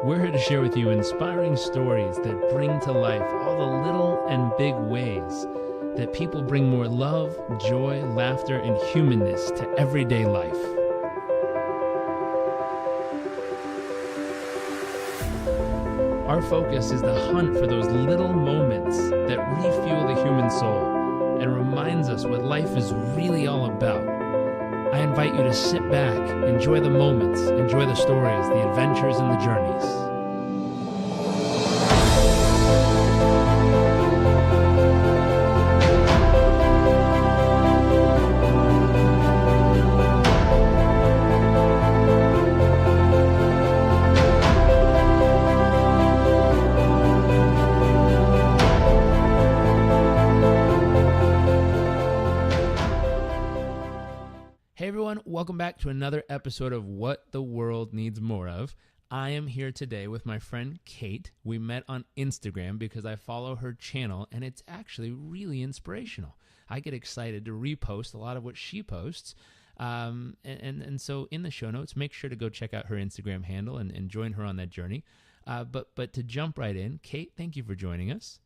We're here to share with you inspiring stories that bring to life all the little and big ways that people bring more love, joy, laughter, and humanness to everyday life. Our focus is the hunt for those little moments that refuel the human soul and reminds us what life is really all about. I invite you to sit back, enjoy the moments, enjoy the stories, the adventures, and the journeys. Hey everyone, welcome back to another episode of What the World Needs More Of. I am here today with my friend Kate. We met on Instagram because I follow her channel and it's actually really inspirational. I get excited to repost a lot of what she posts. And so in the show notes, make sure to go check out her Instagram handle and join her on that journey. But to jump right in, Kate, thank you for joining us.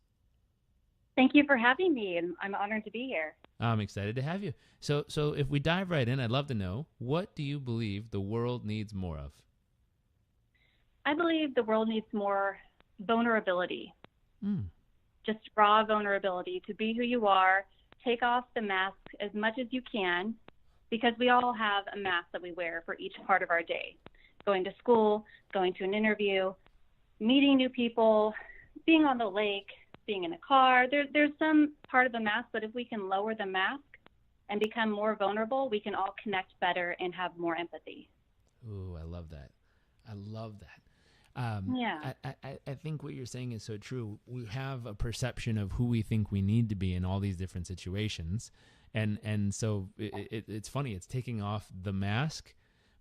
Thank you for having me, and I'm honored to be here. I'm excited to have you. So if we dive right in, I'd love to know, what do you believe the world needs more of? I believe the world needs more vulnerability. Just raw vulnerability to be who you are, take off the mask as much as you can, because we all have a mask that we wear for each part of our day. Going to school, going to an interview, meeting new people, being on the lake, being in a car. There's some part of the mask, but if we can lower the mask and become more vulnerable, we can all connect better and have more empathy. Ooh, I love that. I love that. Yeah. I think what you're saying is so true. We have a perception of who we think we need to be in all these different situations. And so it's funny. It's taking off the mask,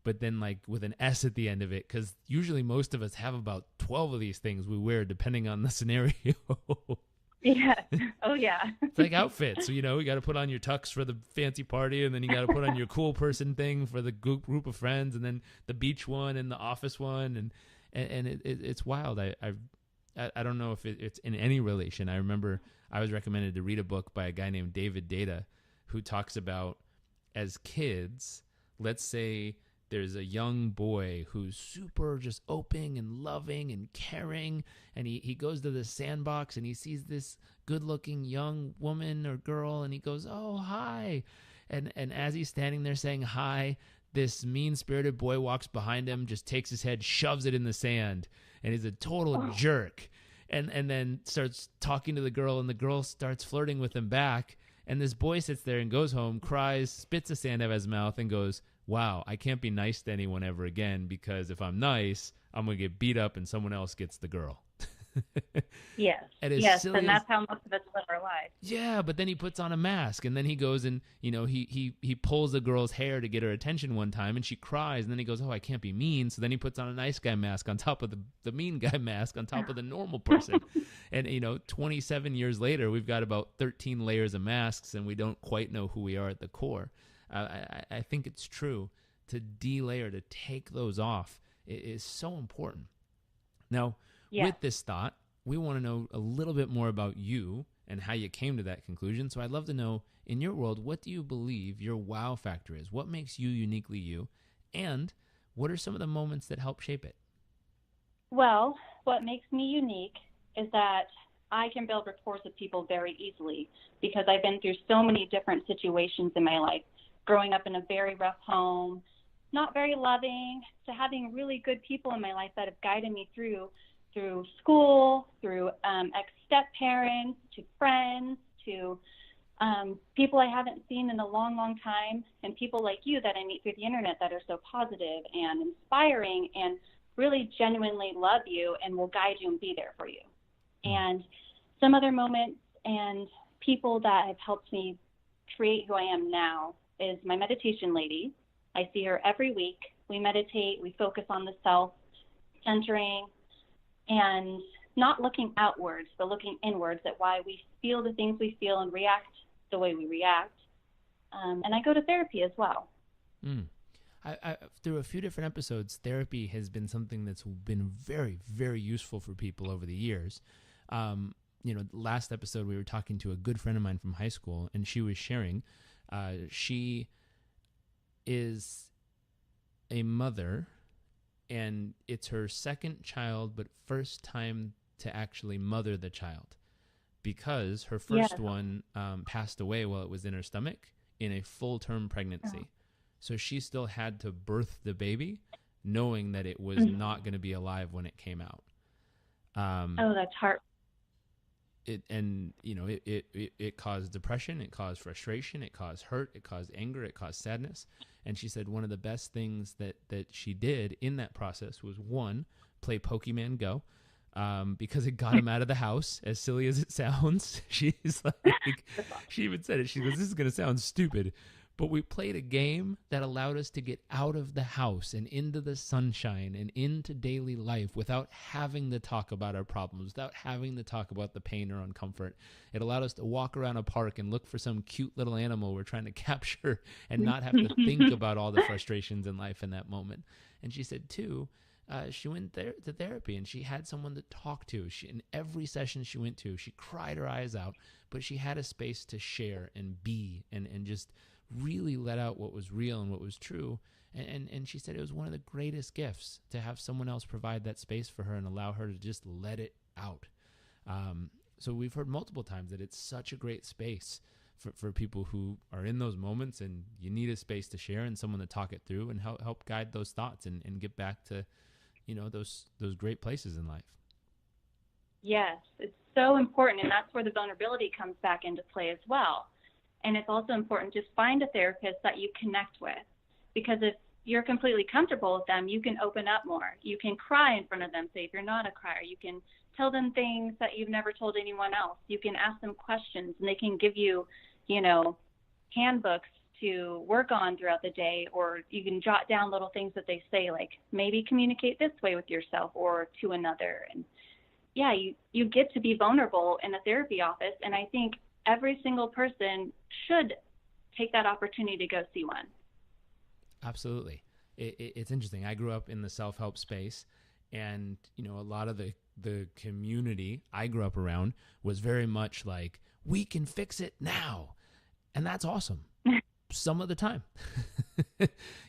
but then like with an S at the end of it, because usually most of us have about 12 of these things we wear depending on the scenario. Yeah. Oh, yeah. It's like outfits. So, you got to put on your tux for the fancy party, and then you got to put on your cool person thing for the group of friends, and then the beach one and the office one. And it's wild. I don't know if it's in any relation. I remember I was recommended to read a book by a guy named David Data who talks about, as kids, let's say there's a young boy who's super just open and loving and caring, and he goes to the sandbox and he sees this good-looking young woman or girl, and he goes, "Oh, hi." And as he's standing there saying hi, this mean-spirited boy walks behind him, just takes his head, shoves it in the sand, and he's a total jerk. And then starts talking to the girl, and the girl starts flirting with him back. And this boy sits there and goes home, cries, spits the sand out of his mouth, and goes, "Wow, I can't be nice to anyone ever again, because if I'm nice, I'm going to get beat up and someone else gets the girl." Yes. And that's how most of us live our lives. Yeah, but then he puts on a mask, and then he goes and, he pulls the girl's hair to get her attention one time, and she cries, and then he goes, "Oh, I can't be mean." So then he puts on a nice guy mask on top of the mean guy mask on top of the normal person. And, 27 years later, we've got about 13 layers of masks, and we don't quite know who we are at the core. I think it's true to delayer, to take those off, is so important. Now, with this thought, we want to know a little bit more about you and how you came to that conclusion. So I'd love to know, in your world, what do you believe your wow factor is? What makes you uniquely you? And what are some of the moments that help shape it? Well, what makes me unique is that I can build rapport with people very easily, because I've been through so many different situations in my life. Growing up in a very rough home, not very loving, to having really good people in my life that have guided me through school, through ex-step-parents, to friends, to people I haven't seen in a long, long time, and people like you that I meet through the internet that are so positive and inspiring and really genuinely love you and will guide you and be there for you. And some other moments and people that have helped me create who I am now is my meditation lady. I see her every week. We meditate, we focus on the self, centering, and not looking outwards, but looking inwards at why we feel the things we feel and react the way we react. And I go to therapy as well. through a few different episodes, therapy has been something that's been very, very useful for people over the years. Last episode we were talking to a good friend of mine from high school, and she was sharing, she is a mother, and it's her second child, but first time to actually mother the child, because her first one passed away while it was in her stomach in a full-term pregnancy. So she still had to birth the baby knowing that it was not going to be alive when it came out. That's hard. It caused depression, it caused frustration, it caused hurt, it caused anger, it caused sadness. And she said one of the best things that she did in that process was, one, play Pokemon Go, because it got him out of the house, as silly as it sounds. She's like, she even said it. She goes, this is going to sound stupid, but we played a game that allowed us to get out of the house and into the sunshine and into daily life without having to talk about our problems, without having to talk about the pain or uncomfort. It allowed us to walk around a park and look for some cute little animal we're trying to capture and not have to think about all the frustrations in life in that moment. And she said, too, she went to therapy, and she had someone to talk to. In every session she went to, she cried her eyes out, but she had a space to share and be and just really let out what was real and what was true. And she said it was one of the greatest gifts to have someone else provide that space for her and allow her to just let it out. So we've heard multiple times that it's such a great space for people who are in those moments, and you need a space to share and someone to talk it through and help guide those thoughts and get back to, those great places in life. Yes, it's so important, and that's where the vulnerability comes back into play as well. And it's also important to find a therapist that you connect with, because if you're completely comfortable with them, you can open up more. You can cry in front of them, say if you're not a crier. You can tell them things that you've never told anyone else. You can ask them questions, and they can give you, handbooks to work on throughout the day, or you can jot down little things that they say, like maybe communicate this way with yourself or to another. And yeah, you get to be vulnerable in a therapy office, and I think every single person should take that opportunity to go see one. Absolutely. It's interesting. I grew up in the self-help space, and a lot of the community I grew up around was very much like, we can fix it now. And that's awesome. Some of the time,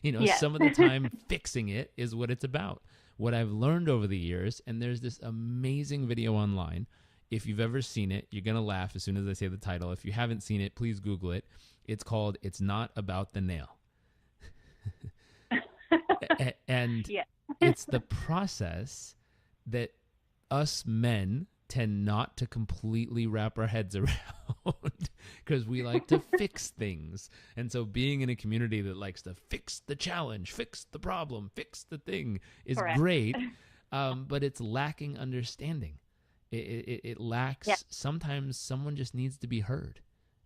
Yes. some of the time fixing it is what it's about. What I've learned over the years, and there's this amazing video online. If you've ever seen it, you're going to laugh as soon as I say the title. If you haven't seen it, please Google it. It's called It's Not About the Nail. And Yeah. it's the process that us men tend not to completely wrap our heads around, because we like to fix things. And so being in a community that likes to fix the challenge, fix the problem, fix the thing is Correct. great, but it's lacking understanding. It lacks, sometimes someone just needs to be heard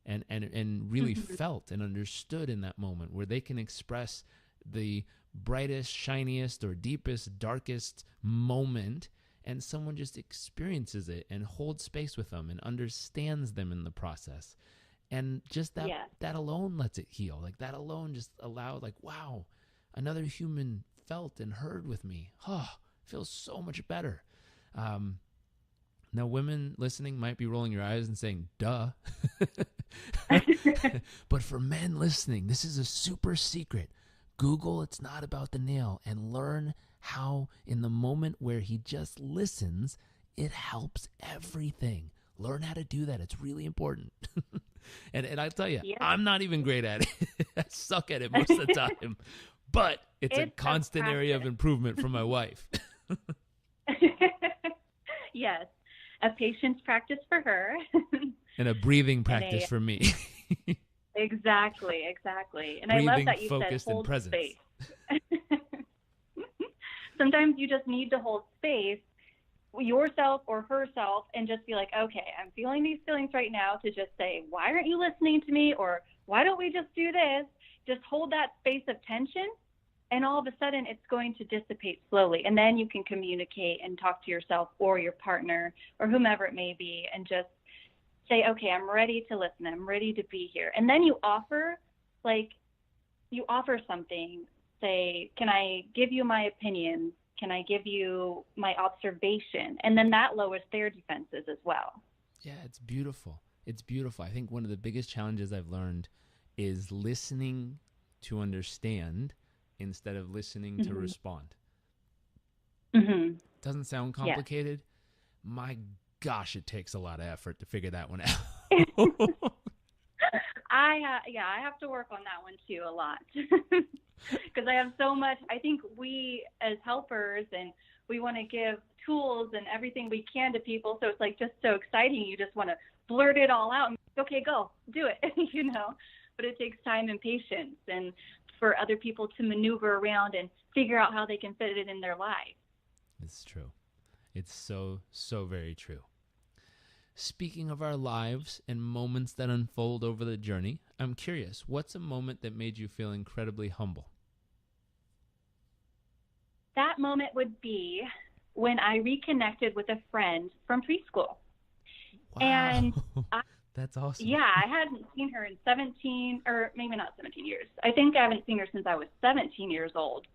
and really felt and understood in that moment, where they can express the brightest, shiniest, or deepest, darkest moment, and someone just experiences it and holds space with them and understands them in the process. And just that alone lets it heal. Like that alone just allowed, like, wow, another human felt and heard with me. Feels so much better. Now, women listening might be rolling your eyes and saying, duh. But for men listening, this is a super secret. Google It's Not About the Nail and learn how, in the moment where he just listens, it helps everything. Learn how to do that. It's really important. and I tell you, I'm not even great at it. I suck at it most of the time. But it's a constant area of improvement for my wife. Yes. A patience practice for her. And a breathing practice for me. Exactly. And breathing, I love that you focused, said hold and presence. space. Sometimes you just need to hold space, yourself or herself, and just be like, okay, I'm feeling these feelings right now, to just say, why aren't you listening to me? Or why don't we just do this? Just hold that space of tension, and all of a sudden it's going to dissipate slowly. And then you can communicate and talk to yourself or your partner or whomever it may be, and just say, okay, I'm ready to listen. I'm ready to be here. And then you offer something say, can I give you my opinion? Can I give you my observation? And then that lowers their defenses as well. Yeah, it's beautiful. It's beautiful. I think one of the biggest challenges I've learned is listening to understand instead of listening to respond. Doesn't sound complicated. Yeah. My gosh, it takes a lot of effort to figure that one out. I have to work on that one too a lot because I have so much. I think we as helpers, and we want to give tools and everything we can to people. So it's like just so exciting. You just want to blurt it all out and okay, go do it, but it takes time and patience and for other people to maneuver around and figure out how they can fit it in their life. It's true. It's so, so very true. Speaking of our lives and moments that unfold over the journey, I'm curious, what's a moment that made you feel incredibly humble? That moment would be when I reconnected with a friend from preschool. Wow. And that's awesome. Yeah, I hadn't seen her in 17, or maybe not 17 years. I think I haven't seen her since I was 17 years old.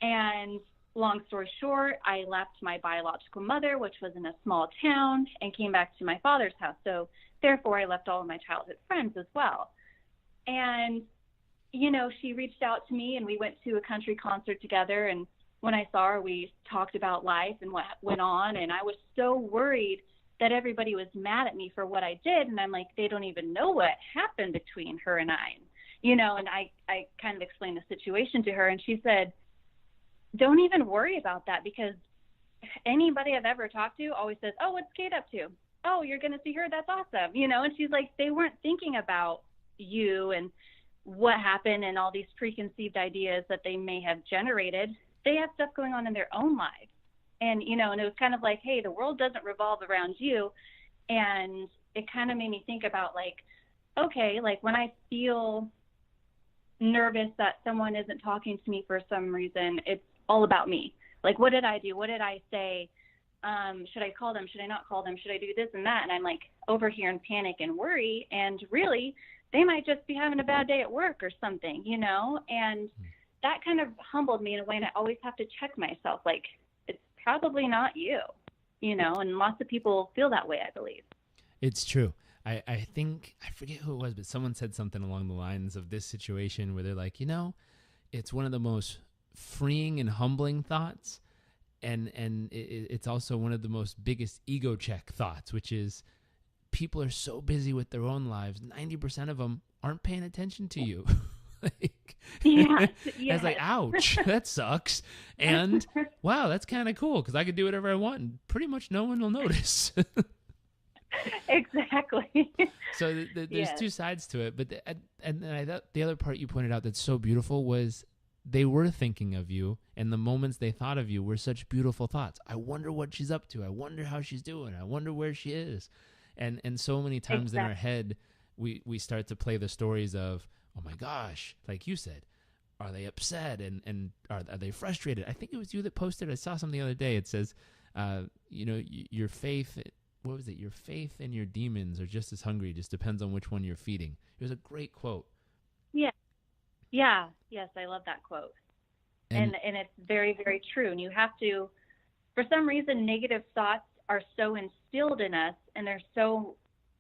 And long story short, I left my biological mother, which was in a small town, and came back to my father's house. So therefore, I left all of my childhood friends as well. And, she reached out to me, and we went to a country concert together. And when I saw her, we talked about life and what went on. And I was so worried that everybody was mad at me for what I did. And I'm like, they don't even know what happened between her and I. And I kind of explained the situation to her, and she said, don't even worry about that, because anybody I've ever talked to always says, oh, what's Kate up to? Oh, you're going to see her? That's awesome. And she's like, they weren't thinking about you and what happened and all these preconceived ideas that they may have generated. They have stuff going on in their own lives. And, and it was kind of like, hey, the world doesn't revolve around you. And it kind of made me think about okay, when I feel nervous that someone isn't talking to me for some reason, it's all about me. What did I do? What did I say? Should I call them? Should I not call them? Should I do this and that? And I'm over here in panic and worry. And really, they might just be having a bad day at work or something, and that kind of humbled me in a way. And I always have to check myself. It's probably not you, and lots of people feel that way, I believe. It's true. I think, I forget who it was, but someone said something along the lines of this situation where they're like, it's one of the most freeing and humbling thoughts. And it's also one of the most biggest ego check thoughts, which is people are so busy with their own lives. 90% of them aren't paying attention to you. It's like, ouch, that sucks. And wow, that's kind of cool because I could do whatever I want and pretty much no one will notice. Exactly. So there's two sides to it. But and I thought the other part you pointed out that's so beautiful was they were thinking of you, and the moments they thought of you were such beautiful thoughts. I wonder what she's up to. I wonder how she's doing. I wonder where she is. And so many times in our head, we start to play the stories of, oh my gosh, like you said, are they upset and are they frustrated? I think it was you that posted. I saw something the other day. It says, your faith. What was it? Your faith and your demons are just as hungry. Just depends on which one you're feeding. It was a great quote. Yeah. Yeah. Yes, I love that quote. And it's very, very true. And you have to, for some reason, negative thoughts are so instilled in us, and they're so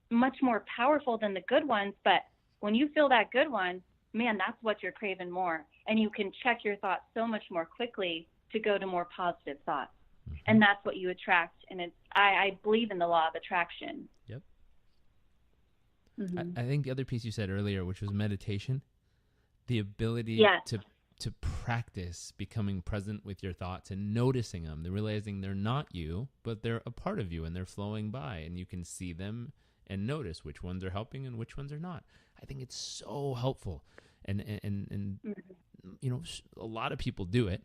much more powerful than the good ones. But when you feel that good one, man, that's what you're craving more. And you can check your thoughts so much more quickly to go to more positive thoughts. Mm-hmm. And that's what you attract. And I believe in the law of attraction. Yep. Mm-hmm. I think the other piece you said earlier, which was meditation, the ability to practice becoming present with your thoughts and noticing them. They're realizing they're not you, but they're a part of you and they're flowing by, and you can see them and notice which ones are helping and which ones are not. I think it's so helpful. And mm-hmm. A lot of people do it.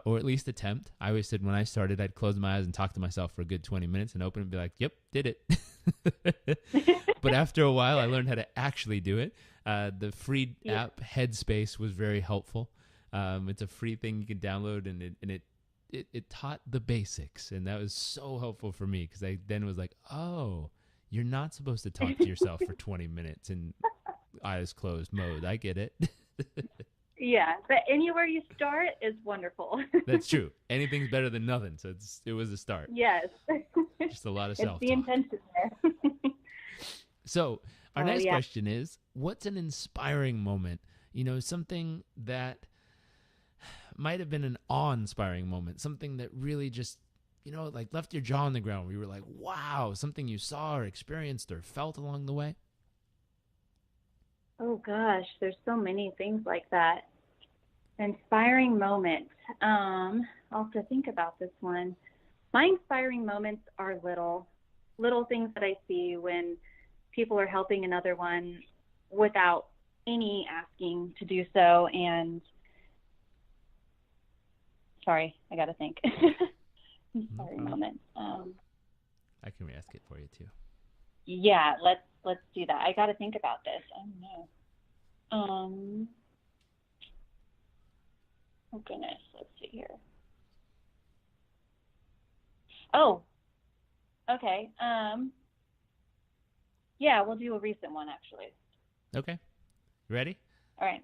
Or at least attempt. I always said when I started, I'd close my eyes and talk to myself for a good 20 minutes and open and be like, yep, did it. But after a while, I learned how to actually do it. The free app Headspace was very helpful. It's a free thing you can download, and it taught the basics. And that was so helpful for me because I then was like, oh, you're not supposed to talk to yourself for 20 minutes in eyes closed mode. I get it. Yeah, but anywhere you start is wonderful. That's true. Anything's better than nothing. So it was a start. Yes. Just a lot of It's the self-talk. intention there. So our Oh, next yeah. question is, what's an inspiring moment? Something that might have been an awe-inspiring moment, something that really just, like left your jaw on the ground where you were like, wow, something you saw or experienced or felt along the way? Oh, gosh, there's so many things like that. Inspiring moment. I'll have to think about this one. My inspiring moments are little things that I see when people are helping another one without any asking to do so. And sorry, I got to think. No Inspiring problem. moment. I can re-ask it for you too. Yeah, let's do that. I got to think about this. I don't know. Oh goodness, let's see here. Oh, okay. Yeah, we'll do a recent one actually. Okay. Ready? All right.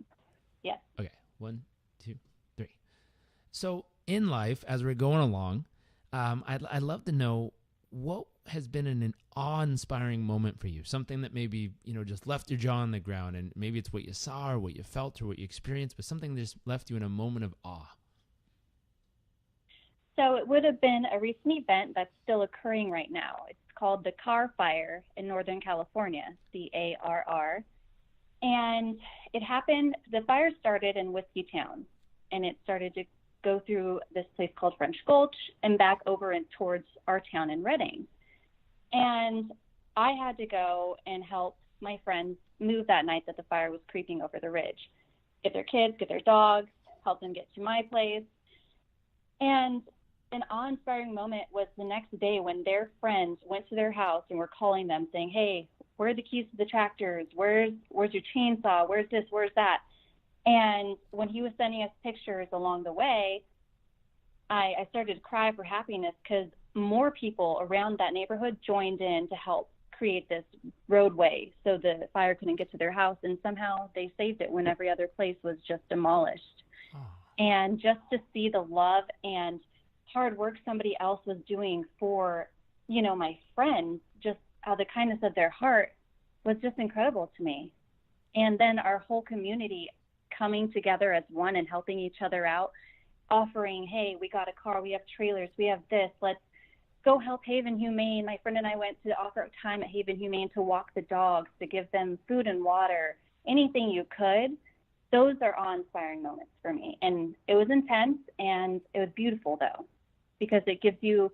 Yeah. Okay. 1, 2, 3. So in life, as we're going along, I'd love to know what has been an awe-inspiring moment for you. Something that maybe just left your jaw on the ground, and maybe it's what you saw or what you felt or what you experienced, but something that just left you in a moment of awe. So it would have been a recent event that's still occurring right now. It's called the Carr Fire in Northern California, CARR. And it happened, the fire started in Whiskey Town, and it started to go through this place called French Gulch and back over and towards our town in Redding. And I had to go and help my friends move that night that the fire was creeping over the ridge. Get their kids, get their dogs, help them get to my place. And an awe-inspiring moment was the next day when their friends went to their house and were calling them saying, hey, where are the keys to the tractors? Where's your chainsaw? Where's this? Where's that? And when he was sending us pictures along the way, I started to cry for happiness because more people around that neighborhood joined in to help create this roadway so the fire couldn't get to their house. And somehow they saved it when every other place was just demolished. Oh. And just to see the love and hard work somebody else was doing for, my friends, just out of the kindness of their heart was just incredible to me. And then our whole community coming together as one and helping each other out, offering, hey, we got a car, we have trailers, we have this, let's go help Haven Humane. My friend and I went to offer time at Haven Humane to walk the dogs, to give them food and water, anything you could. Those are awe-inspiring moments for me. And it was intense, and it was beautiful, though, because it gives you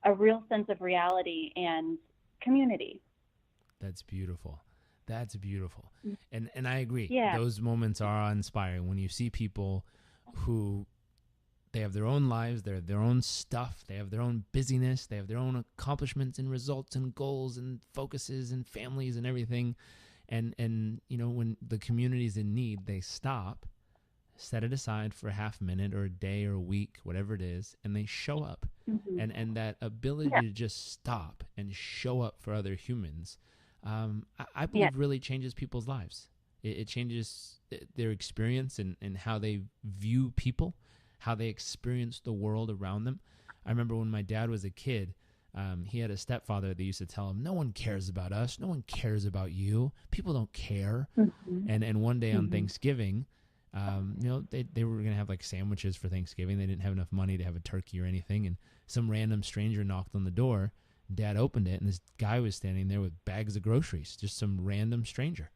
a real sense of reality and community. That's beautiful. That's beautiful. And I agree. Yeah. Those moments are inspiring when you see people who they have their own lives, they have their own stuff, they have their own busyness, they have their own accomplishments and results and goals and focuses and families and everything. And when the community's in need, they stop, set it aside for a half minute or a day or a week, whatever it is, and they show up. Mm-hmm. And that ability to just stop and show up for other humans, I believe really changes people's lives. It changes their experience and how they view people, how they experience the world around them. I remember when my dad was a kid, he had a stepfather that used to tell him, no one cares about us. No one cares about you. People don't care. Mm-hmm. And one day on Thanksgiving, they were going to have like sandwiches for Thanksgiving. They didn't have enough money to have a turkey or anything. And some random stranger knocked on the door. Dad opened it, and this guy was standing there with bags of groceries, just some random stranger.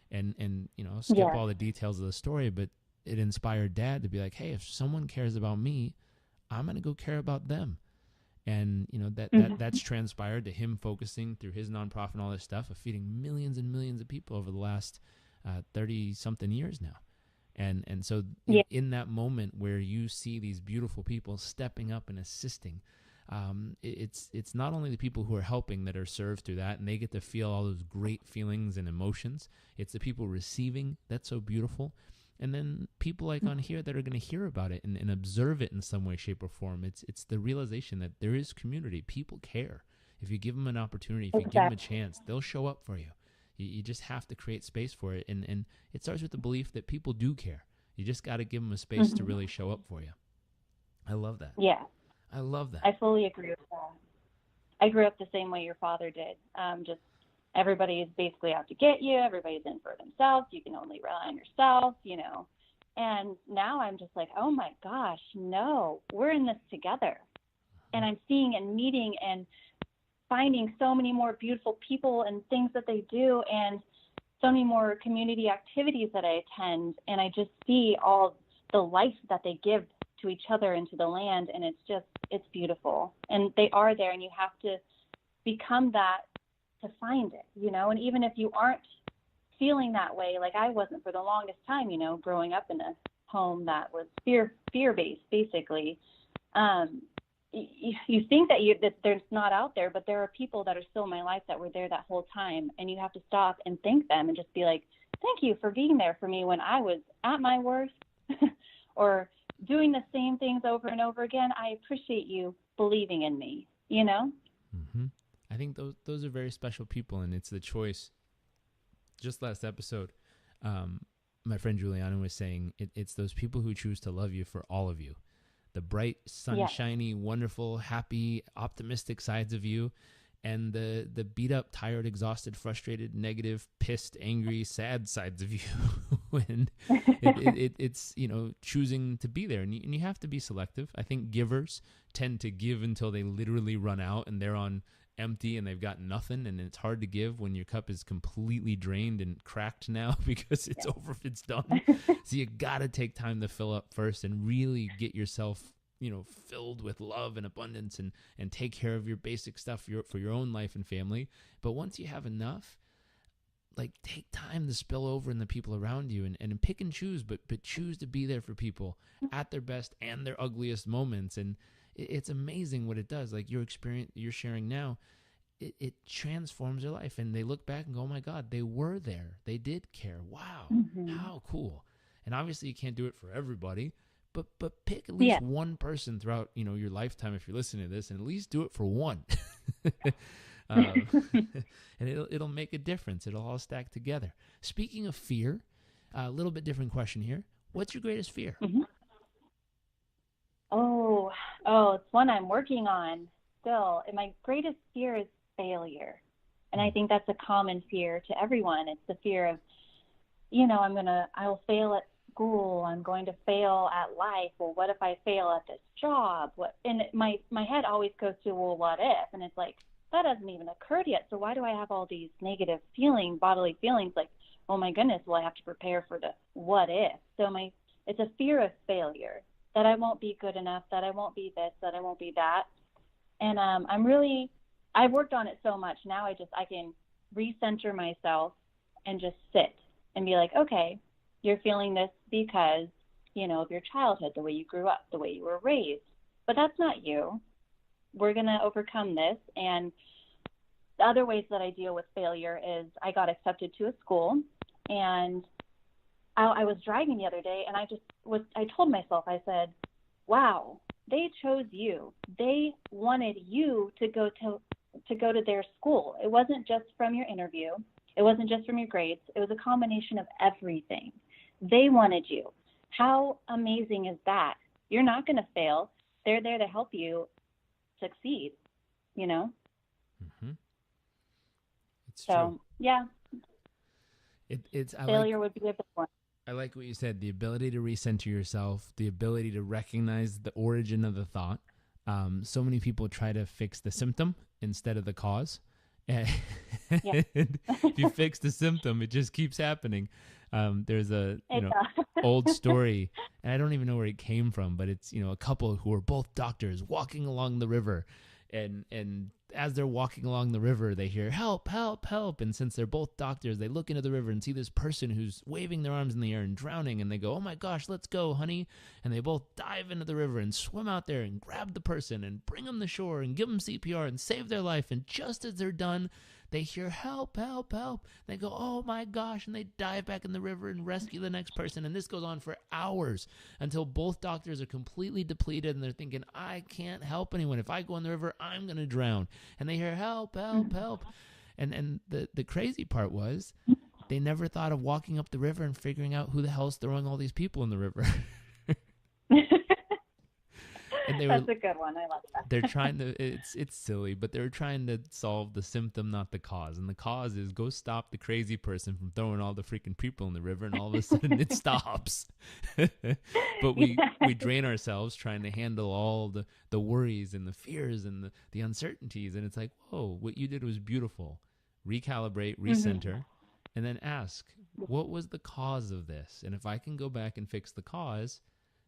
And I'll skip all the details of the story, but it inspired Dad to be like, hey, if someone cares about me, I'm going to go care about them. And, that's transpired to him focusing through his nonprofit and all this stuff of feeding millions and millions of people over the last 30-something years now. And so in that moment where you see these beautiful people stepping up and assisting, it's not only the people who are helping that are served through that, and they get to feel all those great feelings and emotions. It's the people receiving that's so beautiful. And then people like on here that are going to hear about it and observe it in some way, shape, or form. It's the realization that there is community. People care. If you give them an opportunity, if you give them a chance, they'll show up for you. You just have to create space for it. And it starts with the belief that people do care. You just got to give them a space to really show up for you. I love that. Yeah. I love that. I fully agree with that. I grew up the same way your father did. Just everybody is basically out to get you. Everybody's in for themselves. You can only rely on yourself, you know. And now I'm just like, oh my gosh, no, we're in this together. And I'm seeing and meeting and finding so many more beautiful people and things that they do, and so many more community activities that I attend. And I just see all the life that they give to each other and to the land. And it's beautiful. And they are there, and you have to become that to find it, you know. And even if you aren't feeling that way, like I wasn't for the longest time, you know, growing up in a home that was fear-based, basically. You think that there's not out there, but there are people that are still in my life that were there that whole time, and you have to stop and thank them and just be like, thank you for being there for me when I was at my worst or doing the same things over and over again. I appreciate you believing in me, you know? Mm-hmm. I think those are very special people, and it's the choice. Just last episode, my friend Juliana was saying it's those people who choose to love you for all of you. The bright, sunshiny, wonderful, happy, optimistic sides of you, and the beat up, tired, exhausted, frustrated, negative, pissed, angry, sad sides of you. When it's, you know, choosing to be there, and you have to be selective. I think givers tend to give until they literally run out and they're on empty and they've got nothing, and it's hard to give when your cup is completely drained and cracked now because it's over, it's done. So you gotta take time to fill up first and really get yourself, you know, filled with love and abundance, and take care of your basic stuff for your own life and family. But once you have enough, like, take time to spill over in the people around you, and pick and choose, but choose to be there for people at their best and their ugliest moments. And it's amazing what it does. Like your experience you're sharing now, it transforms their life, and they look back and go, oh my God, they were there. They did care. Wow. How cool. And obviously you can't do it for everybody, but pick at least one person throughout, you know, your lifetime. If you're listening to this, and at least do it for one, and it'll make a difference. It'll all stack together. Speaking of fear, a little bit different question here. What's your greatest fear? Oh, it's one I'm working on still. And my greatest fear is failure. And I think that's a common fear to everyone. It's the fear of, you know, I'll fail at school. I'm going to fail at life. Well, what if I fail at this job? And my head always goes to, well, what if? And it's like, that hasn't even occurred yet. So why do I have all these negative bodily feelings like, oh my goodness, well, I have to prepare for the what if. So it's a fear of failure, that I won't be good enough, that I won't be this, that I won't be that. And I've worked on it so much. Now I can recenter myself and just sit and be like, okay, you're feeling this because, you know, of your childhood, the way you grew up, the way you were raised. But that's not you. We're going to overcome this. And the other ways that I deal with failure is I got accepted to a school, and I was driving the other day, and I told myself, I said, wow, they chose you. They wanted you to go to their school. It wasn't just from your interview. It wasn't just from your grades. It was a combination of everything. They wanted you. How amazing is that? You're not going to fail. They're there to help you succeed, you know? It's true. Yeah. Failure would be a big one. I like what you said, the ability to recenter yourself, the ability to recognize the origin of the thought. So many people try to fix the symptom instead of the cause. And if you fix the symptom, it just keeps happening. There's a old story, and I don't even know where it came from, but it's, you know, a couple who are both doctors walking along the river, and as they're walking along the river, they hear help, help, help. And since they're both doctors, they look into the river and see this person who's waving their arms in the air and drowning, and they go, oh my gosh, let's go, honey. And they both dive into the river and swim out there and grab the person and bring them to shore and give them CPR and save their life. And just as they're done, they hear help, help, help. They go, oh my gosh, and they dive back in the river and rescue the next person. And this goes on for hours until both doctors are completely depleted, and they're thinking, I can't help anyone. If I go in the river, I'm going to drown. And they hear help, help, help. And the crazy part was they never thought of walking up the river and figuring out who the hell's throwing all these people in the river. And That's a good one. I love that. They're trying to, it's silly, but they're trying to solve the symptom, not the cause. And the cause is go stop the crazy person from throwing all the freaking people in the river, and all of a sudden it stops. But we drain ourselves trying to handle all the worries and the fears and the uncertainties. And it's like, whoa, what you did was beautiful. Recalibrate, recenter, and then ask, what was the cause of this? And if I can go back and fix the cause,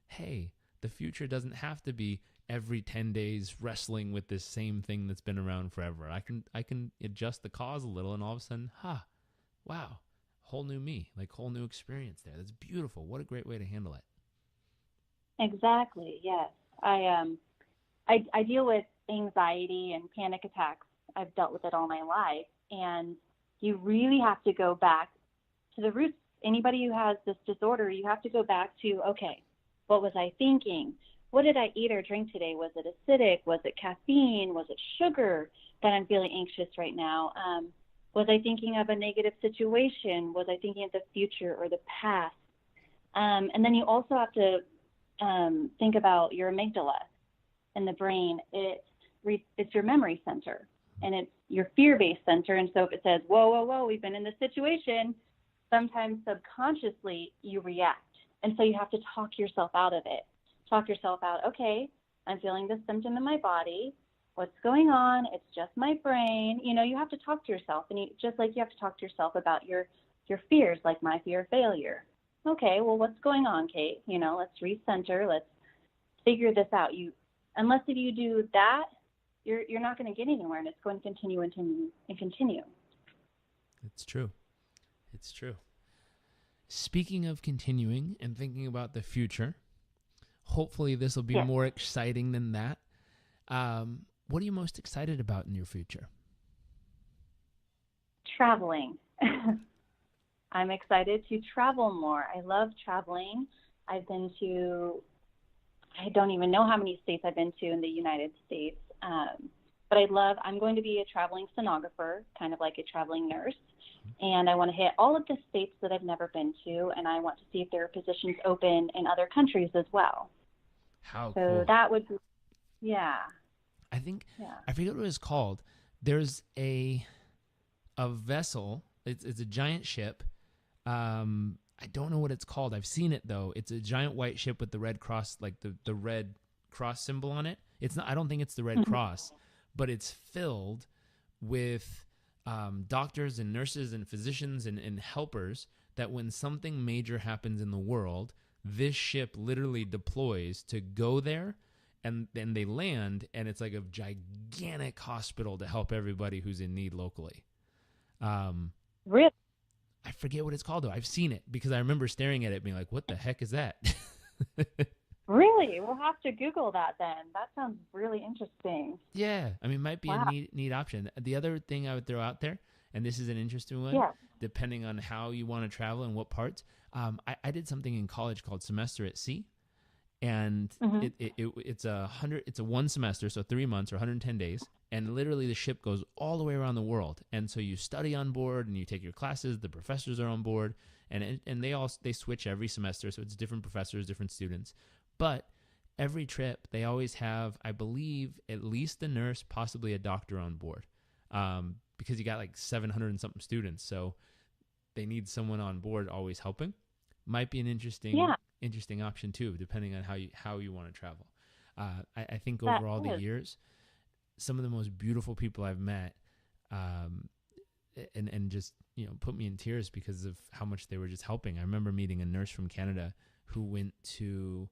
hey, the future doesn't have to be every 10 days wrestling with this same thing that's been around forever. I can adjust the cause a little, and all of a sudden, wow, whole new me, like whole new experience there. That's beautiful. What a great way to handle it. Exactly. Yes. I deal with anxiety and panic attacks. I've dealt with it all my life, and you really have to go back to the roots. Anybody who has this disorder, you have to go back to, okay, what was I thinking? What did I eat or drink today? Was it acidic? Was it caffeine? Was it sugar that I'm feeling anxious right now? Was I thinking of a negative situation? Was I thinking of the future or the past? And then you also have to think about your amygdala in the brain. It's your memory center, and it's your fear-based center. And so if it says, whoa, we've been in this situation, sometimes subconsciously you react. And so you have to talk yourself out of it. Talk yourself out, okay, I'm feeling this symptom in my body. What's going on? It's just my brain. You have to talk to yourself. And just like you have to talk to yourself about your fears, like my fear of failure. Okay, well, what's going on, Kate? Let's recenter. Let's figure this out. Unless if you do that, you're not going to get anywhere, and it's going to continue and continue. It's true. It's true. Speaking of continuing and thinking about the future, hopefully this will be more exciting than that. What are you most excited about in your future? Traveling. I'm excited to travel more. I love traveling. I've been to, I don't even know how many states I've been to in the United States. But I'm going to be a traveling stenographer, kind of like a traveling nurse. And I want to hit all of the states that I've never been to, and I want to see if there are positions open in other countries as well. How so cool. That would be, I think, I forget what it's called. There's a vessel. It's a giant ship. I don't know what it's called. I've seen it, though. It's a giant white ship with the red cross, like the red cross symbol on it. It's not. I don't think it's the Red Cross, but it's filled with doctors and nurses and physicians and helpers, that when something major happens in the world, this ship literally deploys to go there, and then they land, and it's like a gigantic hospital to help everybody who's in need locally. Really? I forget what it's called, though. I've seen it because I remember staring at it being like, what the heck is that? Really? We'll have to Google that then. That sounds really interesting. Yeah. I mean, it might be a neat option. The other thing I would throw out there, and this is an interesting one, depending on how you want to travel and what parts. I did something in college called Semester at Sea, and it's a one semester, so 3 months or 110 days, and literally the ship goes all the way around the world. And so you study on board, and you take your classes, the professors are on board, and they switch every semester, so it's different professors, different students. But every trip, they always have, I believe, at least a nurse, possibly a doctor on board, because you got like 700 and something students. So they need someone on board always helping. Might be an interesting option too, depending on how you want to travel. I think over all the years, some of the most beautiful people I've met, and just put me in tears because of how much they were just helping. I remember meeting a nurse from Canada who went to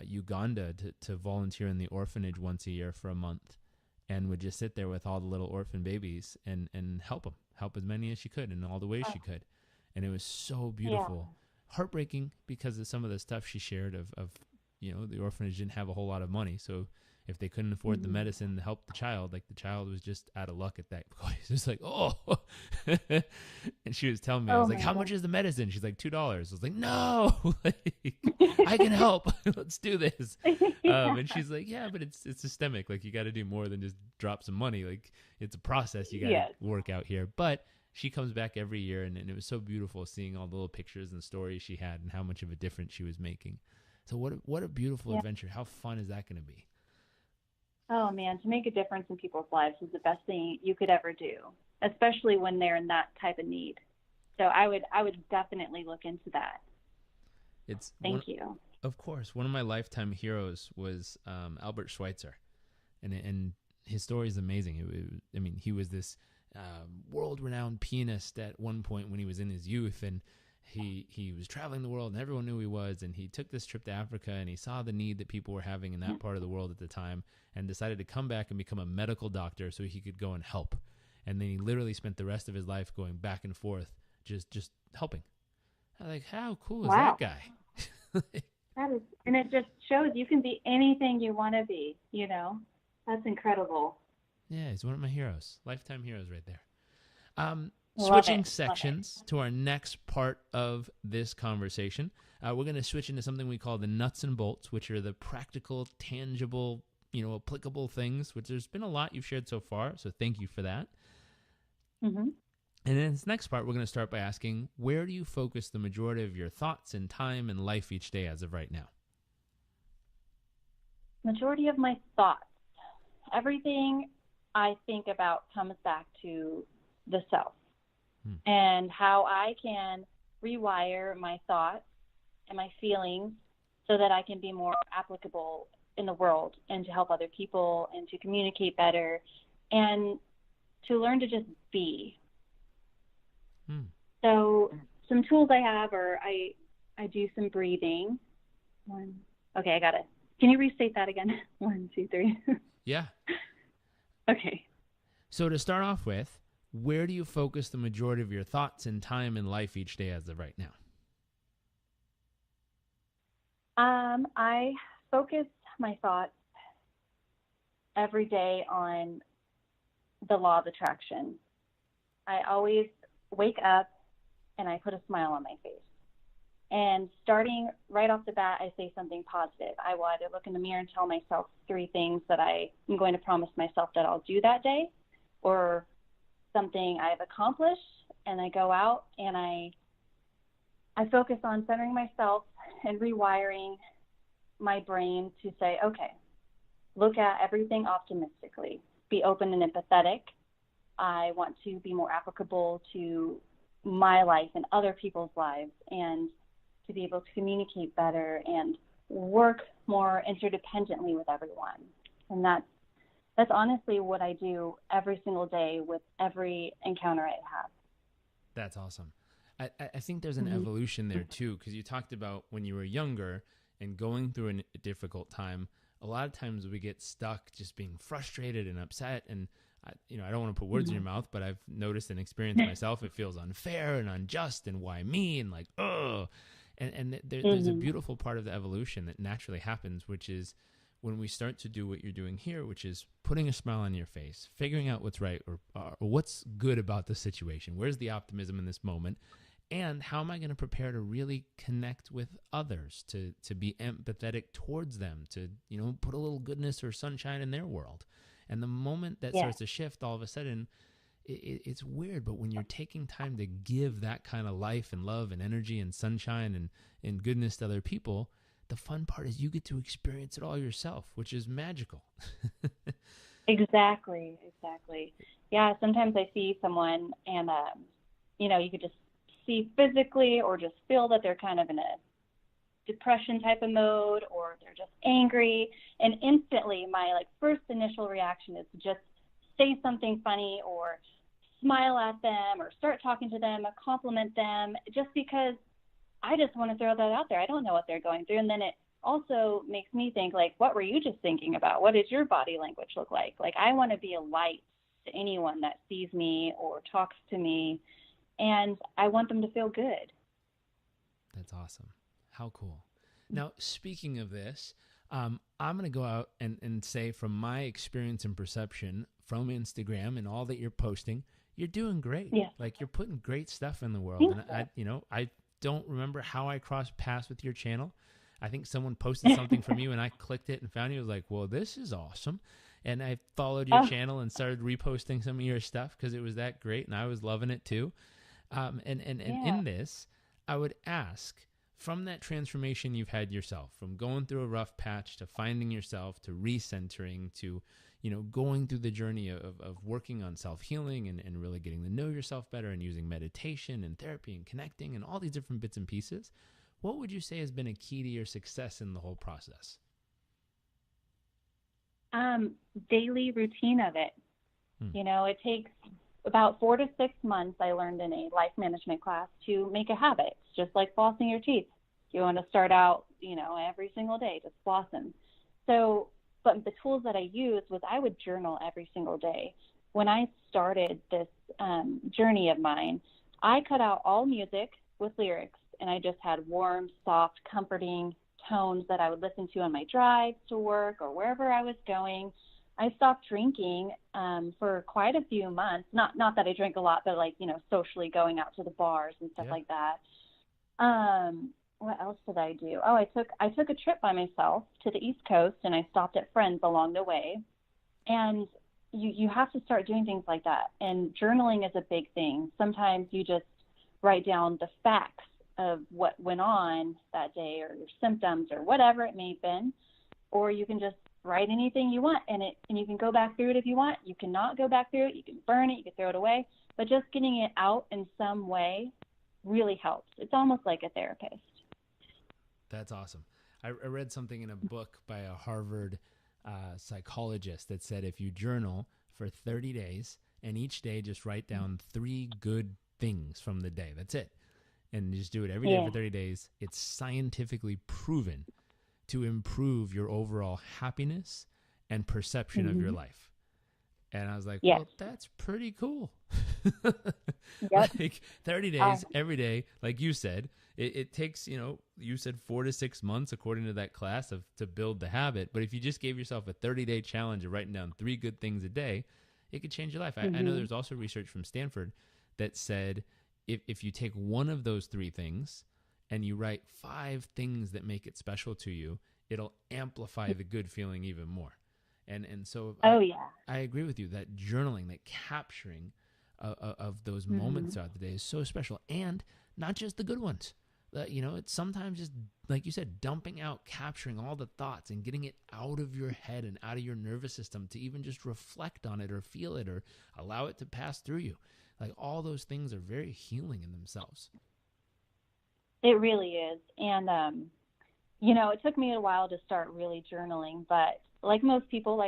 Uganda to volunteer in the orphanage once a year for a month, and would just sit there with all the little orphan babies and help as many as she could in all the ways she could. And it was so beautiful. Heartbreaking because of some of the stuff she shared of the orphanage didn't have a whole lot of money, so if they couldn't afford the medicine to help the child, like the child was just out of luck at that point. It's just like, and she was telling me, I was like, how much is the medicine? She's like, $2. I was like, no, I can help. Let's do this. And she's like, yeah, but it's systemic. Like, you got to do more than just drop some money. Like, it's a process you got to work out here. But she comes back every year, and it was so beautiful seeing all the little pictures and stories she had and how much of a difference she was making. So what a beautiful adventure. How fun is that going to be? Oh man, to make a difference in people's lives is the best thing you could ever do, especially when they're in that type of need. So I would definitely look into that. Thank you. Of course, one of my lifetime heroes was Albert Schweitzer, and his story is amazing. I mean, he was this world-renowned pianist at one point when he was in his youth, and he was traveling the world, and everyone knew who he was. And he took this trip to Africa, and he saw the need that people were having in that part of the world at the time, and decided to come back and become a medical doctor so he could go and help. And then he literally spent the rest of his life going back and forth, just helping. I'm like, how cool is that guy? That is, and it just shows you can be anything you want to be, you know? That's incredible. Yeah, he's one of my heroes. Lifetime heroes right there. Switching sections to our next part of this conversation. We're going to switch into something we call the nuts and bolts, which are the practical, tangible, applicable things, which there's been a lot you've shared so far, so thank you for that. Mm-hmm. And in this next part, we're going to start by asking, where do you focus the majority of your thoughts and time and life each day as of right now? Majority of my thoughts. Everything I think about comes back to the self and how I can rewire my thoughts and my feelings so that I can be more applicable in the world and to help other people and to communicate better and to learn to just be. So some tools I have are I do some breathing. Okay, I got it. Can you restate that again? 1, 2, 3. Yeah. Okay. So to start off with, where do you focus the majority of your thoughts and time in life each day as of right now? I focus my thoughts every day on the law of attraction. I always wake up and I put a smile on my face. And starting right off the bat, I say something positive. I want to look in the mirror and tell myself 3 things that I am going to promise myself that I'll do that day, or something I've accomplished. And I go out and I focus on centering myself and rewiring my brain to say, okay, look at everything optimistically, be open and empathetic. I want to be more applicable to my life and other people's lives, and to be able to communicate better and work more interdependently with everyone. And that's honestly what I do every single day with every encounter I have. That's awesome. I think there's an evolution there too, because you talked about when you were younger and going through a difficult time. A lot of times we get stuck just being frustrated and upset, and I don't want to put words in your mouth, but I've noticed and experienced myself, it feels unfair and unjust, and why me, and like, oh. And there's a beautiful part of the evolution that naturally happens, which is when we start to do what you're doing here, which is putting a smile on your face, figuring out what's right or what's good about the situation. Where's the optimism in this moment? And how am I going to prepare to really connect with others, to be empathetic towards them, to, put a little goodness or sunshine in their world? And the moment that starts to shift, all of a sudden, it's weird, but when you're taking time to give that kind of life and love and energy and sunshine and goodness to other people, the fun part is you get to experience it all yourself, which is magical. Exactly. Yeah, sometimes I see someone and, you could just see physically or just feel that they're kind of in a depression type of mode, or they're just angry. And instantly my first initial reaction is to just say something funny or smile at them or start talking to them, compliment them, just because I just want to throw that out there. I don't know what they're going through. And then it also makes me think, what were you just thinking about? What does your body language look like? I want to be a light to anyone that sees me or talks to me, and I want them to feel good. That's awesome. How cool. Now, speaking of this, I'm going to go out and say, from my experience and perception from Instagram and all that you're posting, you're doing great. Yeah. You're putting great stuff in the world. And I don't remember how I crossed paths with your channel. I think someone posted something from you and I clicked it and found you. I was like, well, this is awesome. and I followed your channel and started reposting some of your stuff because it was that great, and I was loving it too. And in this, I would ask, from that transformation you've had yourself, from going through a rough patch to finding yourself to recentering to, going through the journey of working on self-healing and really getting to know yourself better and using meditation and therapy and connecting and all these different bits and pieces, what would you say has been a key to your success in the whole process? Daily routine of it. It takes about 4 to 6 months, I learned in a life management class, to make a habit. It's just like flossing your teeth. You want to start out, every single day, just flossing. So, but the tools that I used was I would journal every single day. When I started this journey of mine, I cut out all music with lyrics, and I just had warm, soft, comforting tones that I would listen to on my drives to work or wherever I was going. I stopped drinking for quite a few months. Not that I drank a lot, but socially going out to the bars and stuff like that. What else did I do? Oh, I took a trip by myself to the East Coast, and I stopped at friends along the way. And you have to start doing things like that. And journaling is a big thing. Sometimes you just write down the facts of what went on that day or your symptoms or whatever it may have been, or you can just write anything you want and you can go back through it if you want. You cannot go back through it. You can burn it. You can throw it away. But just getting it out in some way really helps. It's almost like a therapist. That's awesome. I read something in a book by a Harvard psychologist that said if you journal for 30 days and each day just write down 3 good things from the day, that's it, and just do it every day for 30 days, it's scientifically proven to improve your overall happiness and perception of your life. And I was like, well, that's pretty cool. Like 30 days every day, like you said, it takes, you said 4 to 6 months according to that class to build the habit. But if you just gave yourself a 30-day challenge of writing down 3 good things a day, it could change your life. I know there's also research from Stanford that said if you take one of those 3 things and you write 5 things that make it special to you, it'll amplify the good feeling even more. And so I agree with you that journaling, that capturing of those moments throughout the day is so special. And not just the good ones. It's sometimes just, like you said, dumping out, capturing all the thoughts and getting it out of your head and out of your nervous system to even just reflect on it or feel it or allow it to pass through you. Like all those things are very healing in themselves. It really is. And, it took me a while to start really journaling, but like most people,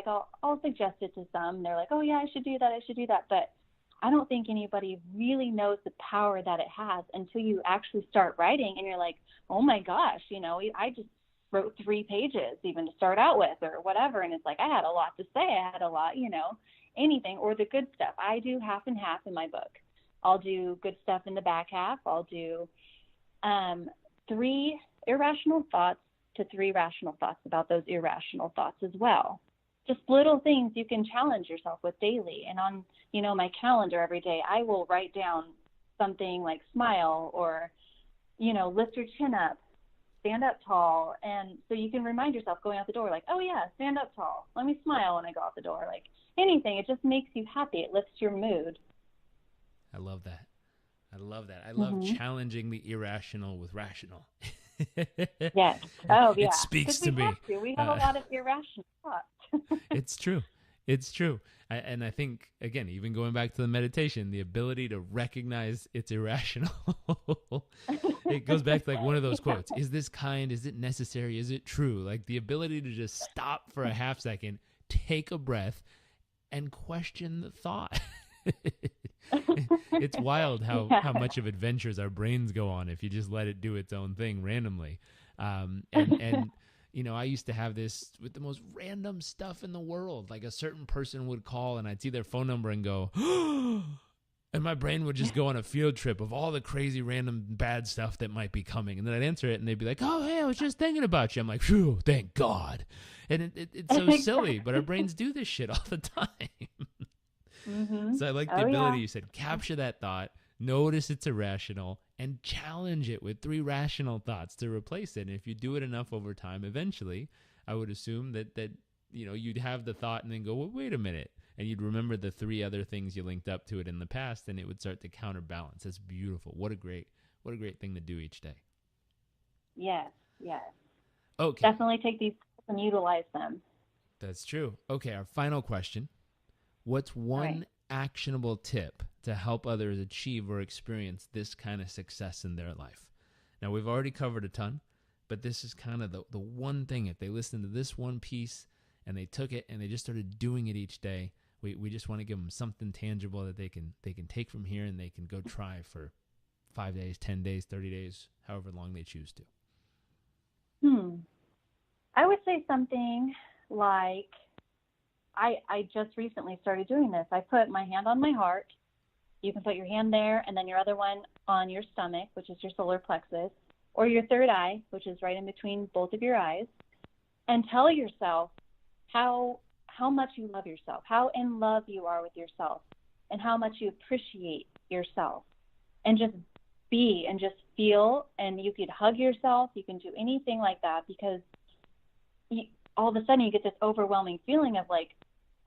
I'll suggest it to some. They're like, oh yeah, I should do that. But I don't think anybody really knows the power that it has until you actually start writing and you're like, oh my gosh, I just wrote 3 pages even to start out with or whatever. And it's like, I had a lot to say. I had a lot, anything or the good stuff. I do half and half in my book. I'll do good stuff in the back half. I'll do 3 irrational thoughts to 3 rational thoughts about those irrational thoughts as well. Just little things you can challenge yourself with daily. And on, my calendar every day, I will write down something like smile or, lift your chin up, stand up tall. And so you can remind yourself going out the door, like, oh yeah, stand up tall. Let me smile when I go out the door. Like anything, it just makes you happy. It lifts your mood. I love that. I love challenging the irrational with rational. Yes. Oh, yeah. It speaks to me. We have a lot of irrational thoughts. It's true. And I think, again, even going back to the meditation, the ability to recognize it's irrational, it goes back to like one of those quotes. Is this kind? Is it necessary? Is it true? Like the ability to just stop for a half second, take a breath, and question the thought. It's wild how much of adventures our brains go on if you just let it do its own thing randomly. And I used to have this with the most random stuff in the world. Like a certain person would call and I'd see their phone number and go, and my brain would just go on a field trip of all the crazy random bad stuff that might be coming. And then I'd answer it and they'd be like, oh, hey, I was just thinking about you. I'm like, phew, thank God. And it's so silly, but our brains do this shit all the time. So I like the ability, you said, capture that thought, notice it's irrational, and challenge it with 3 rational thoughts to replace it. And if you do it enough over time, eventually, I would assume that you'd have the thought and then go, well, wait a minute. And you'd remember the 3 other things you linked up to it in the past, and it would start to counterbalance. That's beautiful. What a great thing to do each day. Yes, yes. Okay. Definitely take these and utilize them. That's true. Okay, our final question. What's one actionable tip to help others achieve or experience this kind of success in their life? Now, we've already covered a ton, but this is kind of the one thing. If they listen to this one piece and they took it and they just started doing it each day, we just want to give them something tangible that they can take from here and they can go try for 5 days, 10 days, 30 days, however long they choose to. I would say something like, I just recently started doing this. I put my hand on my heart. You can put your hand there and then your other one on your stomach, which is your solar plexus, or your third eye, which is right in between both of your eyes, and tell yourself how much you love yourself, how in love you are with yourself, and how much you appreciate yourself. And just be and just feel, and you could hug yourself. You can do anything like that, because all of a sudden you get this overwhelming feeling of like,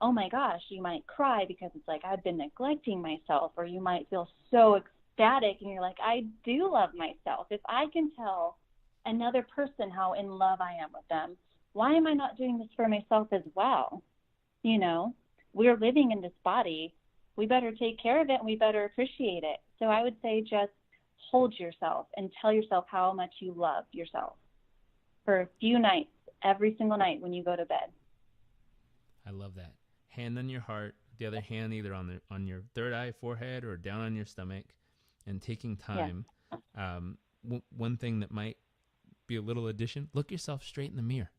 oh my gosh, you might cry because it's like, I've been neglecting myself, or you might feel so ecstatic and you're like, I do love myself. If I can tell another person how in love I am with them, why am I not doing this for myself as well? We're living in this body. We better take care of it and we better appreciate it. So I would say just hold yourself and tell yourself how much you love yourself for a few nights, every single night when you go to bed. I love that. Hand on your heart, the other hand either on your third eye, forehead, or down on your stomach, and taking time. Yeah. One thing that might be a little addition, look yourself straight in the mirror.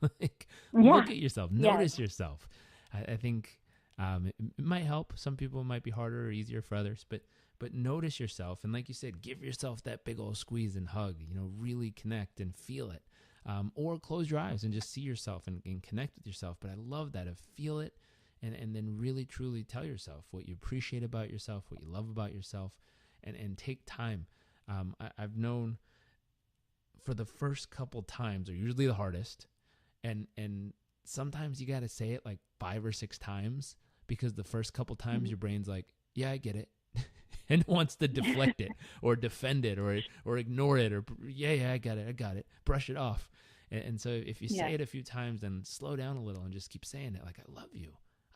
Look at yourself, notice yourself. I think it might help. Some people it might be harder or easier for others, but notice yourself. And like you said, give yourself that big old squeeze and hug, really connect and feel it. Or close your eyes and just see yourself and connect with yourself. But I love that of feel it and then really, truly tell yourself what you appreciate about yourself, what you love about yourself, and take time. I've known for the first couple times are usually the hardest. And sometimes you got to say it like 5 or 6 times, because the first couple times your brain's like, yeah, I get it. And wants to deflect it or defend it or ignore it or, yeah, I got it, brush it off. And so if you say it a few times, then slow down a little and just keep saying it like, I love you,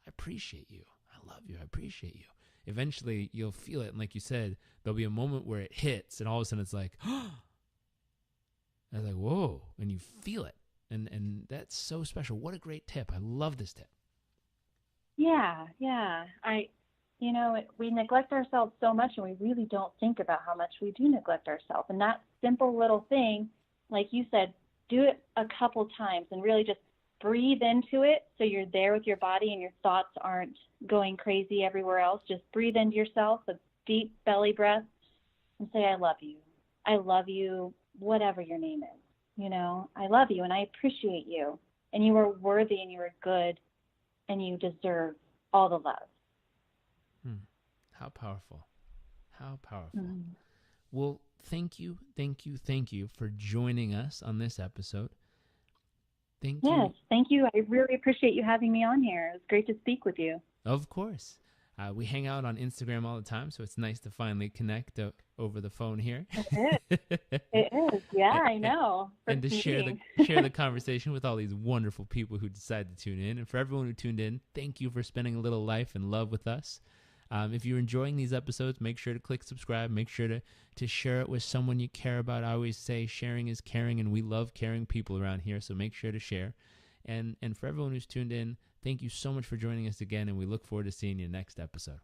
I appreciate you, I love you, I appreciate you. Eventually you'll feel it. And like you said, there'll be a moment where it hits and all of a sudden it's like, oh, I was like, whoa, and you feel it. And that's so special. What a great tip. I love this tip. Yeah. We neglect ourselves so much, and we really don't think about how much we do neglect ourselves. And that simple little thing, like you said, do it a couple times and really just breathe into it so you're there with your body and your thoughts aren't going crazy everywhere else. Just breathe into yourself, a deep belly breath, and say, I love you, whatever your name is. I love you and I appreciate you, and you are worthy and you are good and you deserve all the love. How powerful. Well, thank you for joining us on this episode. Thank you. Yes, thank you. I really appreciate you having me on here. It was great to speak with you. Of course. We hang out on Instagram all the time, so it's nice to finally connect over the phone here. It is. Yeah, I know. And to share the conversation with all these wonderful people who decided to tune in. And for everyone who tuned in, thank you for spending a little life and love with us. If you're enjoying these episodes, make sure to click subscribe. Make sure to share it with someone you care about. I always say sharing is caring, and we love caring people around here, so make sure to share. And for everyone who's tuned in, thank you so much for joining us again, and we look forward to seeing you next episode.